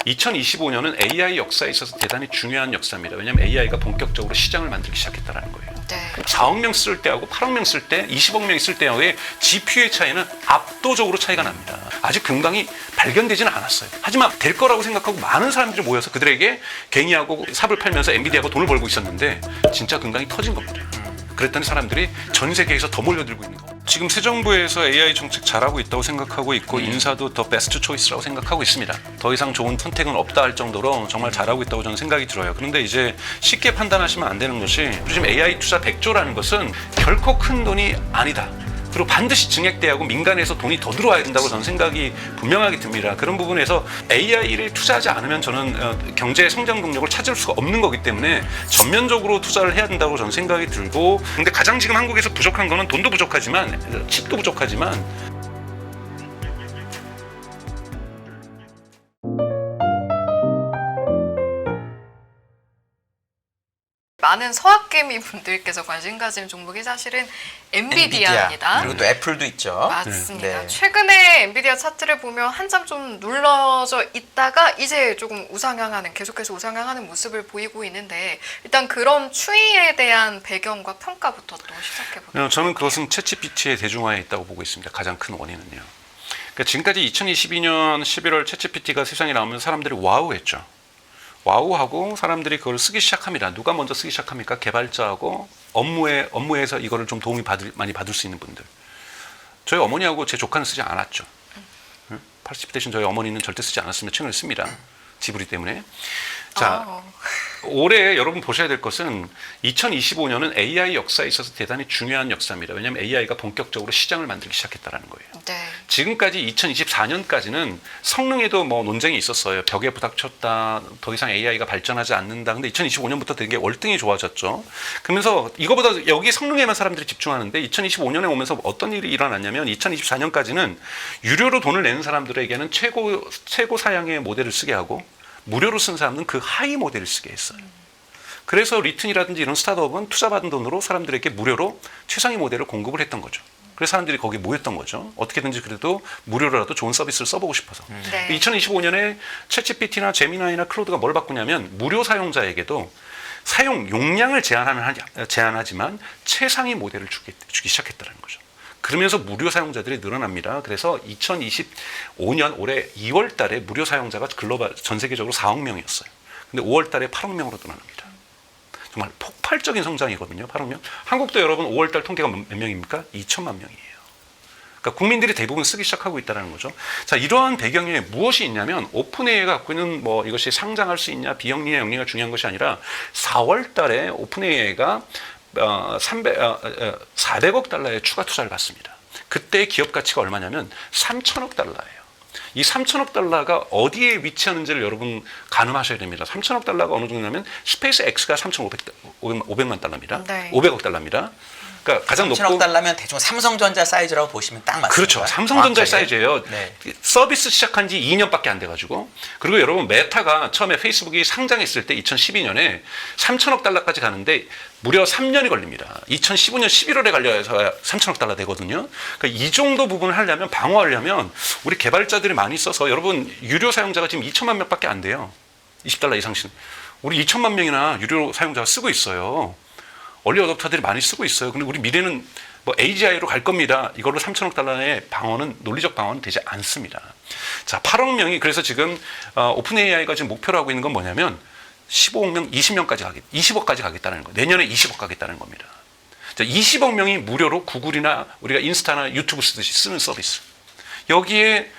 2025년은 AI 역사에 있어서 대단히 중요한 역사입니다. 왜냐하면 AI가 본격적으로 시장을 만들기 시작했다는 거예요. 네. 4억 명 쓸 때하고 8억 명 쓸 때, 20억 명 있을 때하고의 GPU의 차이는 압도적으로 차이가 납니다. 아직 금강이 발견되지는 않았어요. 하지만 될 거라고 생각하고 많은 사람들이 모여서 그들에게 갱이하고 삽을 팔면서 엔비디아하고 돈을 벌고 있었는데 진짜 금강이 터진 겁니다. 그랬더니 사람들이 전 세계에서 더 몰려들고 있는 거예요. 지금 새 정부에서 AI 정책 잘하고 있다고 생각하고 있고 인사도 더 베스트 초이스라고 생각하고 있습니다. 더 이상 좋은 선택은 없다 할 정도로 정말 잘하고 있다고 저는 생각이 들어요. 그런데 이제 쉽게 판단하시면 안 되는 것이 요즘 AI 투자 100조라는 것은 결코 큰 돈이 아니다. 그리고 반드시 증액돼야 하고 민간에서 돈이 더 들어와야 된다고 저는 생각이 분명하게 듭니다. 그런 부분에서 AI를 투자하지 않으면 저는 경제 성장 동력을 찾을 수가 없는 거기 때문에 전면적으로 투자를 해야 된다고 저는 생각이 들고, 근데 가장 지금 한국에서 부족한 거는 돈도 부족하지만 칩도 부족하지만 많은 서학개미 분들께서 관심 가지는 종목이 사실은 엔비디아입니다. 그리고 또 애플도 있죠. 맞습니다. 네. 최근에 엔비디아 차트를 보면 한참 좀 눌러져 있다가 이제 조금 우상향하는, 계속해서 우상향하는 모습을 보이고 있는데, 일단 그런 추이에 대한 배경과 평가부터 또 시작해볼게요. 저는 그것은 챗GPT의 대중화에 있다고 보고 있습니다. 가장 큰 원인은요. 그러니까 지금까지 2022년 11월 챗GPT가 세상에 나오면 사람들이 와우했죠. 와우하고 사람들이 그걸 쓰기 시작합니다. 누가 먼저 쓰기 시작합니까? 개발자하고 업무에서 이거를 좀 도움이 많이 받을 수 있는 분들. 저희 어머니하고 제 조카는 쓰지 않았죠. 80대신 저희 어머니는 절대 쓰지 않았으면 최근에 씁니다. 지브리 때문에. 자, 올해 여러분 보셔야 될 것은 2025년은 AI 역사에 있어서 대단히 중요한 역사입니다. 왜냐하면 AI가 본격적으로 시장을 만들기 시작했다는 거예요. 네. 지금까지 2024년까지는 성능에도 뭐 논쟁이 있었어요. 벽에 부닥쳤다. 더 이상 AI가 발전하지 않는다. 근데 2025년부터 되게 월등히 좋아졌죠. 그러면서 이거보다 여기 성능에만 사람들이 집중하는데 2025년에 오면서 어떤 일이 일어났냐면 2024년까지는 유료로 돈을 내는 사람들에게는 최고 사양의 모델을 쓰게 하고 무료로 쓴 사람은 그 하위 모델을 쓰게 했어요. 그래서 리튼이라든지 이런 스타트업은 투자받은 돈으로 사람들에게 무료로 최상위 모델을 공급을 했던 거죠. 그래서 사람들이 거기에 모였던 거죠. 어떻게든지 그래도 무료로라도 좋은 서비스를 써보고 싶어서. 네. 2025년에 챗GPT나 제미나이나 클로드가 뭘 바꾸냐면 무료 사용자에게도 사용 용량을 제한하지만 최상위 모델을 주기 시작했다는 거죠. 그러면서 무료 사용자들이 늘어납니다. 그래서 2025년 올해 2월 달에 무료 사용자가 전 세계적으로 4억 명이었어요. 근데 5월 달에 8억 명으로 늘어납니다. 정말 폭발적인 성장이거든요. 8억 명. 한국도 여러분 5월 달 통계가 몇 명입니까? 2천만 명이에요. 그러니까 국민들이 대부분 쓰기 시작하고 있다는 거죠. 자, 이러한 배경에 무엇이 있냐면 오픈AI가 갖고 있는 뭐 이것이 상장할 수 있냐 비영리냐 영리가 중요한 것이 아니라 4월 달에 오픈AI가 400억 달러의 추가 투자를 받습니다. 그때 기업 가치가 얼마냐면 3천억 달러예요. 이 3천억 달러가 어디에 위치하는지를 여러분 가늠하셔야 됩니다. 3천억 달러가 어느 정도냐면 스페이스 X가 3,500만 달러입니다. 네. 500억 달러입니다. 그러니까 가장 3천억 높고 달러면 대충 삼성전자 사이즈라고 보시면 딱 맞습니다. 그렇죠. 삼성전자 정확하게. 사이즈예요. 네. 서비스 시작한 지 2년밖에 안 돼가지고. 그리고 여러분 메타가 처음에 페이스북이 상장했을 때 2012년에 3천억 달러까지 가는데 무려 3년이 걸립니다. 2015년 11월에 갈려서 3천억 달러 되거든요. 그러니까 이 정도 부분을 하려면 방어하려면 우리 개발자들이 많이 써서 여러분 유료 사용자가 지금 2천만 명밖에 안 돼요. 20달러 이상씩. 우리 2천만 명이나 유료 사용자가 쓰고 있어요. 얼리 어댑터들이 많이 쓰고 있어요. 근데 우리 미래는 뭐 AGI로 갈 겁니다. 이걸로 3천억 달러의 방어는 논리적 방어는 되지 않습니다. 자, 8억 명이 그래서 지금 오픈AI가 지금 목표로 하고 있는 건 뭐냐면 15억 명, 20억까지 가겠다는 거예요. 내년에 20억 가겠다는 겁니다. 자, 20억 명이 무료로 구글이나 우리가 인스타나 유튜브 쓰듯이 쓰는 서비스. 여기에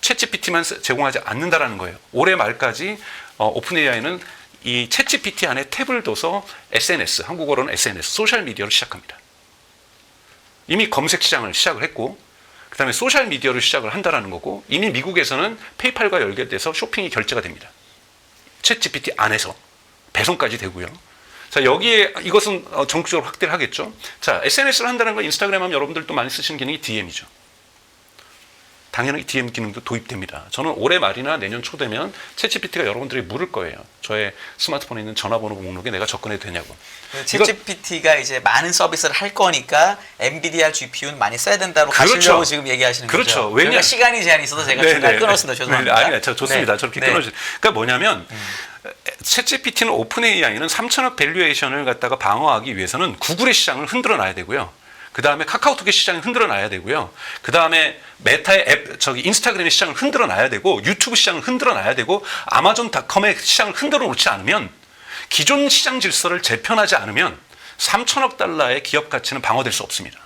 챗GPT만 제공하지 않는다라는 거예요. 올해 말까지 오픈AI는 이 챗GPT 안에 탭을 둬서 SNS, 한국어로는 SNS, 소셜미디어를 시작합니다. 이미 검색 시장을 시작을 했고 그 다음에 소셜미디어를 시작을 한다는 거고 이미 미국에서는 페이팔과 연결돼서 쇼핑이 결제가 됩니다. 챗GPT 안에서 배송까지 되고요. 자, 여기에 이것은 전국적으로 확대를 하겠죠. 자, SNS를 한다는 건 인스타그램 하면 여러분들도 많이 쓰시는 기능이 DM이죠. 당연히 DM 기능도 도입됩니다. 저는 올해 말이나 내년 초 되면 챗GPT가 여러분들이 물을 거예요. 저의 스마트폰에 있는 전화번호 목록에 내가 접근해도 되냐고. 챗GPT가 이제 많은 서비스를 할 거니까 엔비디아 GPU는 많이 써야 된다고 그렇죠. 하시려고 지금 얘기하시는 그렇죠. 거죠. 왜냐- 저희가 시간이 제한이 있어서 제가 중간에 끊었습니다. 죄송합니다. 아니요, 좋습니다. 네. 저렇게 네. 끊어주세요. 그러니까 뭐냐면 챗GPT는 오픈 AI는 3천억 밸류에이션을 갖다가 방어하기 위해서는 구글의 시장을 흔들어 놔야 되고요. 그 다음에 카카오톡의 시장을 흔들어 놔야 되고요. 그 다음에 메타의 인스타그램의 시장을 흔들어 놔야 되고, 유튜브 시장을 흔들어 놔야 되고, 아마존닷컴의 시장을 흔들어 놓지 않으면, 기존 시장 질서를 재편하지 않으면 3천억 달러의 기업 가치는 방어될 수 없습니다.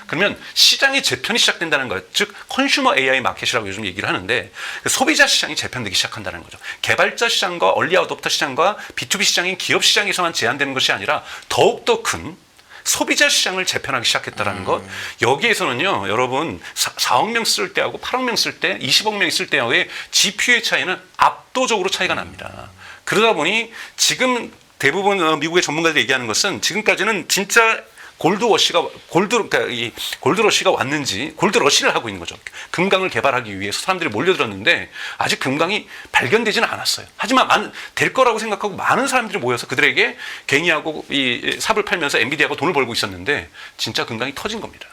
그러면 시장의 재편이 시작된다는 것, 즉 컨슈머 AI 마켓이라고 요즘 얘기를 하는데, 소비자 시장이 재편되기 시작한다는 거죠. 개발자 시장과 얼리 어댑터 시장과 B2B 시장인 기업 시장에서만 제한되는 것이 아니라 더욱더 큰 소비자 시장을 재편하기 시작했다는 것. 여기에서는요, 여러분 4억 명 쓸 때하고 8억 명 쓸 때, 20억 명이 쓸 때하고의 GPU의 차이는 압도적으로 차이가 납니다. 그러다 보니 지금 대부분 미국의 전문가들이 얘기하는 것은 지금까지는 진짜 골드러시가 왔는지, 골드러시를 하고 있는 거죠. 금강을 개발하기 위해서 사람들이 몰려들었는데 아직 금강이 발견되지는 않았어요. 하지만 될 거라고 생각하고 많은 사람들이 모여서 그들에게 괭이하고 이 삽을 팔면서 엔비디아가 돈을 벌고 있었는데 진짜 금강이 터진 겁니다.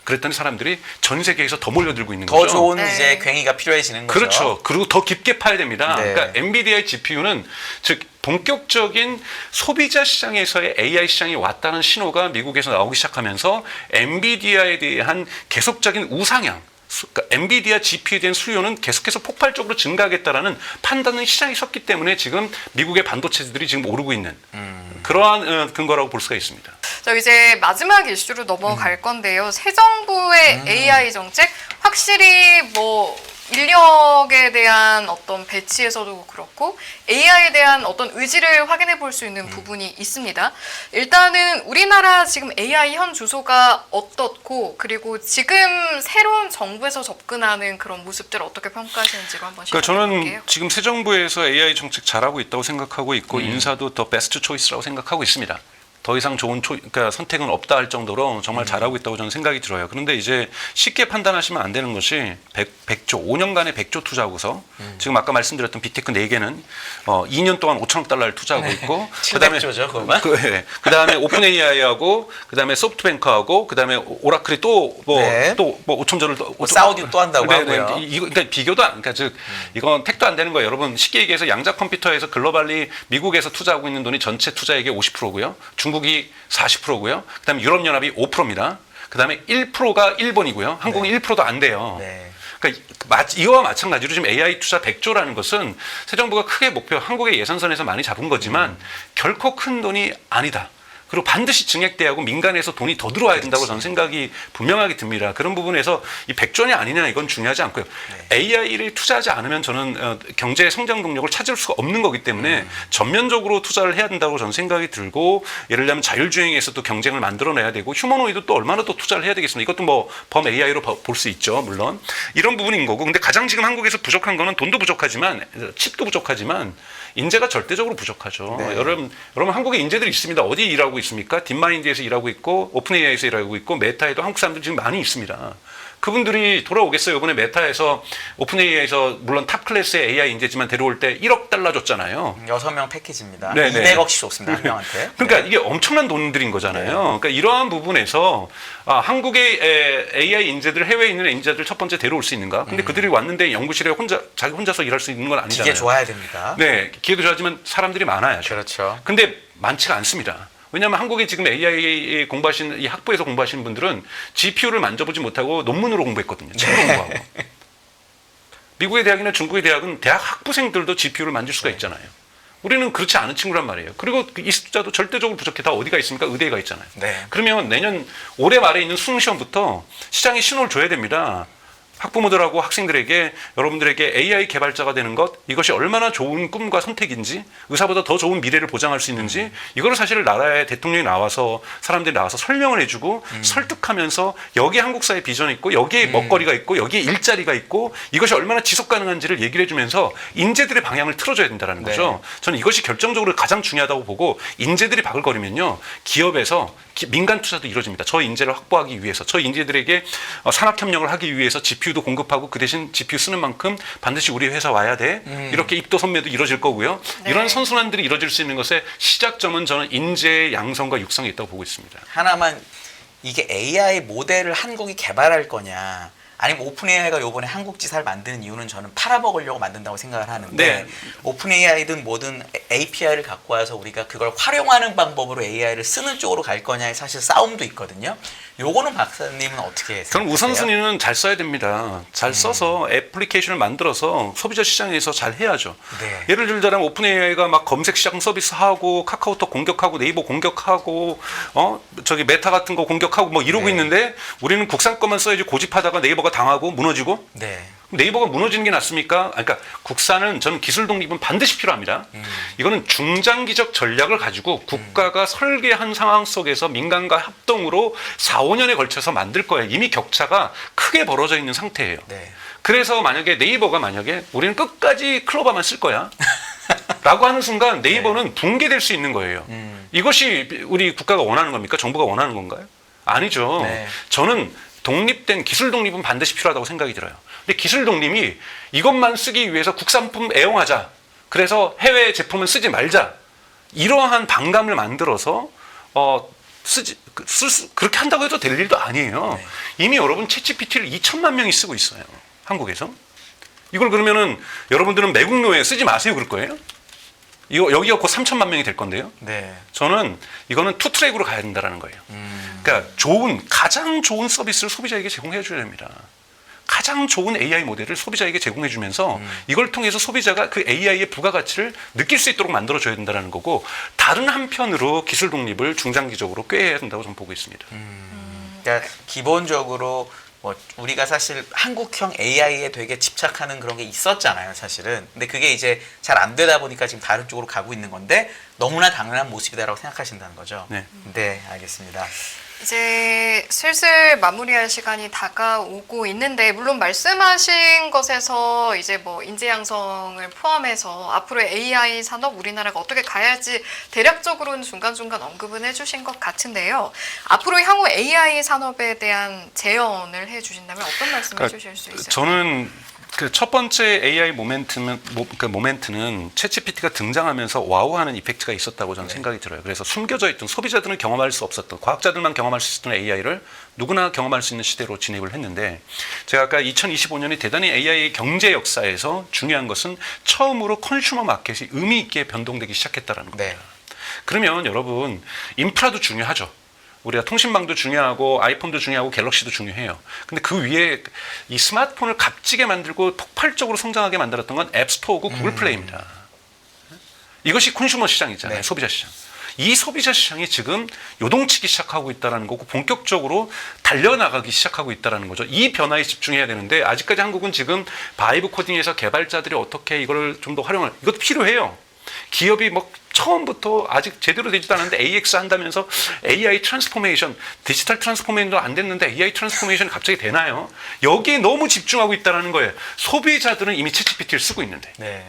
그랬더니 사람들이 전 세계에서 더 몰려들고 있는 거죠. 더 좋은 네. 이제 괭이가 필요해지는 거죠. 그렇죠. 그리고 더 깊게 파야 됩니다. 네. 그러니까 엔비디아의 GPU는 즉 본격적인 소비자 시장에서의 AI 시장이 왔다는 신호가 미국에서 나오기 시작하면서 엔비디아에 대한 계속적인 우상향, 그러니까 엔비디아 GPU에 대한 수요는 계속해서 폭발적으로 증가하겠다라는 판단은 시장이 섰기 때문에 지금 미국의 반도체들이 지금 오르고 있는 그러한 근거라고 볼 수가 있습니다. 자, 이제 마지막 이슈로 넘어갈 건데요. 새 정부의 AI 정책, 확실히 뭐 인력에 대한 어떤 배치에서도 그렇고 AI에 대한 어떤 의지를 확인해 볼 수 있는 부분이 있습니다. 일단은 우리나라 지금 AI 현 주소가 어떻고, 그리고 지금 새로운 정부에서 접근하는 그런 모습들을 어떻게 평가하시는지가 한번 그러니까 시작해 저는 볼게요. 지금 새 정부에서 AI 정책 잘하고 있다고 생각하고 있고 인사도 더 베스트 초이스라고 생각하고 있습니다. 더 이상 좋은 그러니까 선택은 없다 할 정도로 정말 잘하고 있다고 저는 생각이 들어요. 그런데 이제 쉽게 판단하시면 안 되는 것이 100조, 5년간의 100조 투자하고서 지금 아까 말씀드렸던 빅테크 4개는 2년 동안 5천억 달러를 투자하고 있고 그다음에 700조죠, 그거만? 그다음에 오픈 AI하고 그다음에 소프트뱅크하고 그다음에 오라클이 또 뭐 5천조를 더 사우디 또 한다고 하고요. 이거 그러니까 비교도 안, 그러니까 즉 이건 택도 안 되는 거예요. 여러분 쉽게 얘기해서 양자 컴퓨터에서 글로벌리 미국에서 투자하고 있는 돈이 전체 투자액의 50%고요. 중국이 40%고요. 그다음에 유럽연합이 5%입니다. 그다음에 1%가 일본이고요. 한국은 1%도 안 돼요. 네. 그러니까 이와 마찬가지로 지금 AI 투자 100조라는 것은 새 정부가 크게 목표, 한국의 예산선에서 많이 잡은 거지만 결코 큰 돈이 아니다. 그리고 반드시 증액돼야 하고 민간에서 돈이 더 들어와야 된다고 저는 생각이 분명하게 듭니다. 그런 부분에서 이 100조냐 아니냐 이건 중요하지 않고요. AI를 투자하지 않으면 저는 경제 성장 동력을 찾을 수가 없는 거기 때문에 전면적으로 투자를 해야 된다고 저는 생각이 들고, 예를 들면 자율주행에서도 경쟁을 만들어내야 되고 휴머노이드 또 얼마나 또 투자를 해야 되겠습니까? 이것도 뭐 범 AI로 볼 수 있죠. 물론 이런 부분인 거고, 근데 가장 지금 한국에서 부족한 거는 돈도 부족하지만 칩도 부족하지만 인재가 절대적으로 부족하죠. 네. 여러분 한국에 인재들이 있습니다. 어디 일하고 있습니까? 딥마인드에서 일하고 있고 오픈 AI에서 일하고 있고 메타에도 한국 사람들 지금 많이 있습니다. 그분들이 돌아오겠어요. 이번에 메타에서 오픈 AI에서 물론 탑 클래스의 AI 인재지만 데려올 때 1억 달러 줬잖아요. 6명 패키지입니다. 네네. 200억씩 줬습니다. 한 명한테. 그러니까 네. 이게 엄청난 돈들인 거잖아요. 그러니까 이러한 부분에서 한국의 AI 인재들, 해외에 있는 인재들 첫 번째 데려올 수 있는가? 근데 그들이 왔는데 연구실에 자기 혼자서 일할 수 있는 건 아니잖아요. 기계 좋아야 됩니다. 네, 기계도 좋아하지만 사람들이 많아야죠. 그렇죠. 근데 많지가 않습니다. 왜냐하면 한국에 지금 AI 공부하시는 이 학부에서 공부하시는 분들은 GPU를 만져보지 못하고 논문으로 공부했거든요. 책으로 공부하고. 미국의 대학이나 중국의 대학은 대학 학부생들도 GPU를 만질 수가 있잖아요. 우리는 그렇지 않은 친구란 말이에요. 그리고 이 숫자도 절대적으로 부족해. 다 어디가 있습니까? 의대에 가 있잖아요. 네. 그러면 올해 말에 있는 수능 시험부터 시장에 신호를 줘야 됩니다. 학부모들하고 학생들에게, 여러분들에게 AI 개발자가 되는 것, 이것이 얼마나 좋은 꿈과 선택인지, 의사보다 더 좋은 미래를 보장할 수 있는지, 이거를 사실 나라의 대통령이 나와서, 사람들이 나와서 설명을 해주고 설득하면서 여기에 한국 사회 비전이 있고 여기에 먹거리가 있고 여기에 일자리가 있고 이것이 얼마나 지속 가능한지를 얘기를 해주면서 인재들의 방향을 틀어줘야 된다는 거죠. 저는 이것이 결정적으로 가장 중요하다고 보고, 인재들이 바글거리면요, 기업에서 민간 투자도 이루어집니다. 저 인재를 확보하기 위해서, 저 인재들에게 산학협력을 하기 위해서 GPU GPU도 공급하고 그 대신 GPU 쓰는 만큼 반드시 우리 회사 와야 돼. 이렇게 입도 선매도 이루어질 거고요. 네. 이런 선순환들이 이루어질 수 있는 것의 시작점은 저는 인재의 양성과 육성에 있다고 보고 있습니다. 하나만 이게 AI 모델을 한국이 개발할 거냐 아니면 오픈 AI가 요번에 한국 지사를 만드는 이유는 저는 팔아먹으려고 만든다고 생각을 하는데 네. 오픈 AI든 뭐든 API를 갖고 와서 우리가 그걸 활용하는 방법으로 AI를 쓰는 쪽으로 갈 거냐에 사실 싸움도 있거든요. 요거는 박사님은 어떻게 생각하세요? 그럼 우선순위는 잘 써야 됩니다. 잘 써서 애플리케이션을 만들어서 소비자 시장에서 잘 해야죠. 네. 예를 들자면 오픈 AI가 막 검색 시장 서비스하고 카카오톡 공격하고 네이버 공격하고 저기 메타 같은 거 공격하고 뭐 이러고 네. 있는데 우리는 국산 것만 써야지 고집하다가 네이버가 당하고 무너지고 네. 네이버가 무너지는 게 낫습니까? 그러니까 국산은 저는 기술 독립은 반드시 필요합니다. 이거는 중장기적 전략을 가지고 국가가 설계한 상황 속에서 민간과 합동으로 4, 5년에 걸쳐서 만들 거예요. 이미 격차가 크게 벌어져 있는 상태예요. 네. 그래서 만약에 네이버가 우리는 끝까지 클로바만 쓸 거야. 라고 하는 순간 네이버는 붕괴될 수 있는 거예요. 이것이 우리 국가가 원하는 겁니까? 정부가 원하는 건가요? 아니죠. 네. 저는 독립된 기술 독립은 반드시 필요하다고 생각이 들어요. 근데 기술 독립이 이것만 쓰기 위해서 국산품 애용하자. 그래서 해외 제품은 쓰지 말자. 이러한 반감을 만들어서 그렇게 한다고 해도 될 일도 아니에요. 네. 이미 여러분 챗GPT를 2천만 명이 쓰고 있어요. 한국에서. 이걸 그러면은 여러분들은 매국노에 쓰지 마세요 그럴 거예요? 이거 여기가 곧 3천만 명이 될 건데요. 네. 저는 이거는 투 트랙으로 가야 된다는 거예요. 그러니까 가장 좋은 서비스를 소비자에게 제공해 줘야 됩니다. 가장 좋은 AI 모델을 소비자에게 제공해 주면서 이걸 통해서 소비자가 그 AI의 부가가치를 느낄 수 있도록 만들어 줘야 된다는 거고 다른 한편으로 기술 독립을 중장기적으로 꾀해야 된다고 저는 보고 있습니다. 그러니까 기본적으로 뭐 우리가 사실 한국형 AI에 되게 집착하는 그런 게 있었잖아요, 사실은. 근데 그게 이제 잘 안 되다 보니까 지금 다른 쪽으로 가고 있는 건데 너무나 당연한 모습이다라고 생각하신다는 거죠. 네. 네, 알겠습니다. 이제 슬슬 마무리할 시간이 다가오고 있는데 물론 말씀하신 것에서 이제 뭐 인재 양성을 포함해서 앞으로의 AI 산업 우리나라가 어떻게 가야 할지 대략적으로는 중간중간 언급은 해주신 것 같은데요. 앞으로 향후 AI 산업에 대한 제언을 해주신다면 어떤 말씀 해주실 수 있을까요? 저는 그 첫 번째 AI 모멘트는 챗GPT가 등장하면서 와우하는 이펙트가 있었다고 저는 생각이 들어요. 그래서 숨겨져 있던 소비자들은 경험할 수 없었던 과학자들만 경험할 수 있었던 AI를 누구나 경험할 수 있는 시대로 진입을 했는데 제가 아까 2025년이 대단히 AI 경제 역사에서 중요한 것은 처음으로 컨슈머 마켓이 의미 있게 변동되기 시작했다는 겁니다. 네. 그러면 여러분 인프라도 중요하죠. 우리가 통신망도 중요하고 아이폰도 중요하고 갤럭시도 중요해요. 근데 그 위에 이 스마트폰을 값지게 만들고 폭발적으로 성장하게 만들었던 건 앱스토어고 구글 플레이입니다. 이것이 컨슈머 시장이잖아요. 네. 소비자 시장. 이 소비자 시장이 지금 요동치기 시작하고 있다는 거고 본격적으로 달려나가기 시작하고 있다는 거죠. 이 변화에 집중해야 되는데 아직까지 한국은 지금 바이브 코딩에서 개발자들이 어떻게 이걸 좀 더 활용을 이것도 필요해요. 기업이 뭐 처음부터 아직 제대로 되지도 않았는데 AX 한다면서 AI 트랜스포메이션, 디지털 트랜스포메이션도 안 됐는데 AI 트랜스포메이션이 갑자기 되나요? 여기에 너무 집중하고 있다는 거예요. 소비자들은 이미 챗GPT를 쓰고 있는데. 네.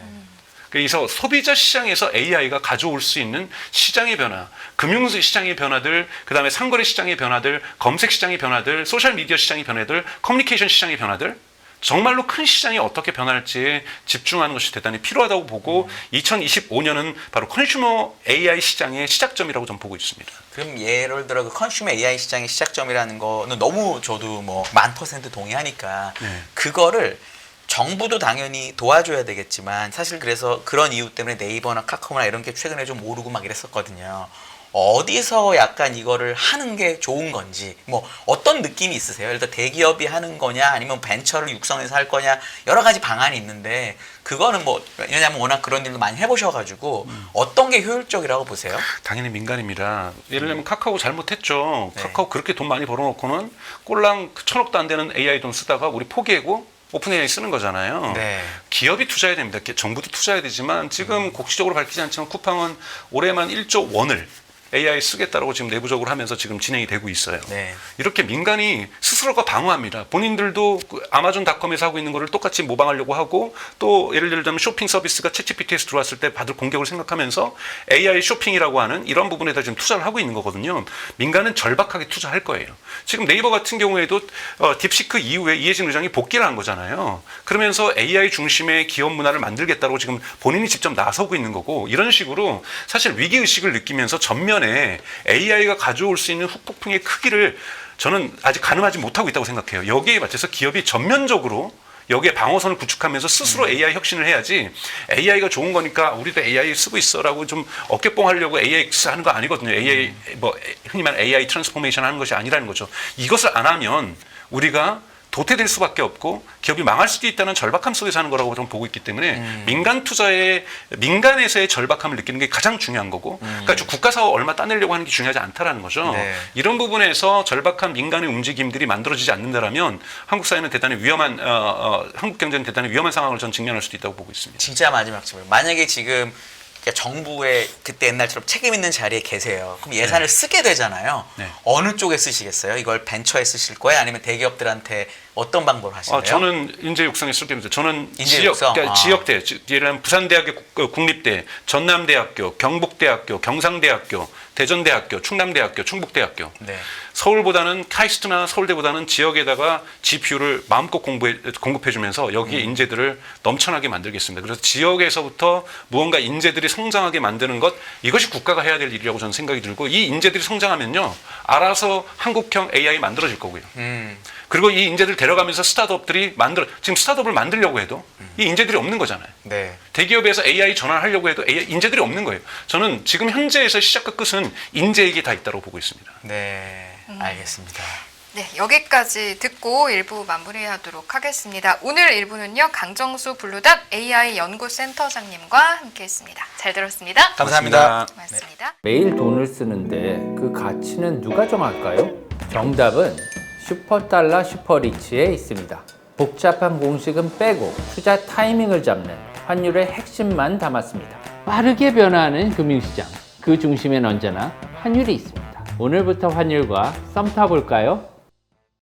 그래서 소비자 시장에서 AI가 가져올 수 있는 시장의 변화, 금융시장의 변화들, 그다음에 상거래 시장의 변화들, 검색 시장의 변화들, 소셜미디어 시장의 변화들, 커뮤니케이션 시장의 변화들 정말로 큰 시장이 어떻게 변할지에 집중하는 것이 대단히 필요하다고 보고 2025년은 바로 컨슈머 AI 시장의 시작점이라고 저는 보고 있습니다. 그럼 예를 들어 그 컨슈머 AI 시장의 시작점이라는 거는 너무 저도 뭐 1000% 동의하니까 네. 그거를 정부도 당연히 도와줘야 되겠지만 사실 그래서 그런 이유 때문에 네이버나 카카오나 이런 게 최근에 좀 오르고 막 이랬었거든요. 어디서 약간 이거를 하는 게 좋은 건지 뭐 어떤 느낌이 있으세요? 예를 들어 대기업이 하는 거냐 아니면 벤처를 육성해서 할 거냐 여러 가지 방안이 있는데 그거는 뭐 왜냐하면 워낙 그런 일도 많이 해보셔가지고 어떤 게 효율적이라고 보세요? 당연히 민간입니다. 예를 들면 카카오 잘못했죠. 네. 카카오 그렇게 돈 많이 벌어놓고는 꼴랑 1000억도 안 되는 AI 돈 쓰다가 우리 포기하고 오픈 AI 쓰는 거잖아요. 네. 기업이 투자해야 됩니다. 정부도 투자해야 되지만 지금 곡시적으로 밝히지 않지만 쿠팡은 올해만 1조 원을 AI 쓰겠다라고 지금 내부적으로 하면서 지금 진행이 되고 있어요. 네. 이렇게 민간이 스스로가 방어합니다. 본인들도 그 아마존닷컴에서 하고 있는 거를 똑같이 모방하려고 하고 또 예를 들자면 쇼핑 서비스가 챗GPT에서 들어왔을 때 받을 공격을 생각하면서 AI 쇼핑이라고 하는 이런 부분에다 지금 투자를 하고 있는 거거든요. 민간은 절박하게 투자할 거예요. 지금 네이버 같은 경우에도 딥시크 이후에 이해진 의장이 복귀를 한 거잖아요. 그러면서 AI 중심의 기업 문화를 만들겠다고 지금 본인이 직접 나서고 있는 거고 이런 식으로 사실 위기의식을 느끼면서 전면에 AI가 가져올 수 있는 후폭풍의 크기를 저는 아직 가늠하지 못하고 있다고 생각해요. 여기에 맞춰서 기업이 전면적으로 여기에 방어선을 구축하면서 스스로 AI 혁신을 해야지 AI가 좋은 거니까 우리도 AI 쓰고 있어라고 좀 어깨뽕 하려고 AI 하는 거 아니거든요. AI 뭐 흔히 말하는 AI 트랜스포메이션 하는 것이 아니라는 거죠. 이것을 안 하면 우리가 도태될 수밖에 없고 기업이 망할 수도 있다는 절박함 속에서 하는 거라고 좀 보고 있기 때문에 민간에서의 절박함을 느끼는 게 가장 중요한 거고 그러니까 국가 사업 얼마 따내려고 하는 게 중요하지 않다라는 거죠. 네. 이런 부분에서 절박한 민간의 움직임들이 만들어지지 않는다라면 한국 사회는 대단히 위험한 한국 경제는 대단히 위험한 상황을 전 직면할 수도 있다고 보고 있습니다. 진짜 마지막 질문. 만약에 지금 정부의 그때 옛날처럼 책임 있는 자리에 계세요. 그럼 예산을 쓰게 되잖아요. 네. 어느 쪽에 쓰시겠어요? 이걸 벤처에 쓰실 거예요? 아니면 대기업들한테 어떤 방법을 하실래요? 저는 인재 육성에 쓸 때입니다. 저는 인재 육성? 지역대, 예를 들면 부산대학교 국립대, 전남대학교, 경북대학교, 경상대학교, 대전대학교, 충남대학교, 충북대학교. 네. 서울보다는 카이스트나 서울대보다는 지역에다가 GPU를 마음껏 공급해주면서 여기에 인재들을 넘쳐나게 만들겠습니다. 그래서 지역에서부터 무언가 인재들이 성장하게 만드는 것 이것이 국가가 해야 될 일이라고 저는 생각이 들고 이 인재들이 성장하면요 알아서 한국형 AI 만들어질 거고요. 그리고 이 인재들 데려가면서 스타트업들이 지금 스타트업을 만들려고 해도 이 인재들이 없는 거잖아요. 네. 대기업에서 AI 전환하려고 해도 인재들이 없는 거예요. 저는 지금 현재에서 시작과 끝은 인재에게 다 있다고 보고 있습니다. 네. 알겠습니다. 네, 여기까지 듣고 1부 마무리하도록 하겠습니다. 오늘 1부는요. 강정수 블루닷 AI 연구센터장님과 함께했습니다. 잘 들었습니다. 감사합니다. 고맙습니다. 매일 돈을 쓰는데 그 가치는 누가 정할까요? 정답은 슈퍼달러 슈퍼리치에 있습니다. 복잡한 공식은 빼고 투자 타이밍을 잡는 환율의 핵심만 담았습니다. 빠르게 변화하는 금융시장, 그 중심엔 언제나 환율이 있습니다. 오늘부터 환율과 썸 타볼까요?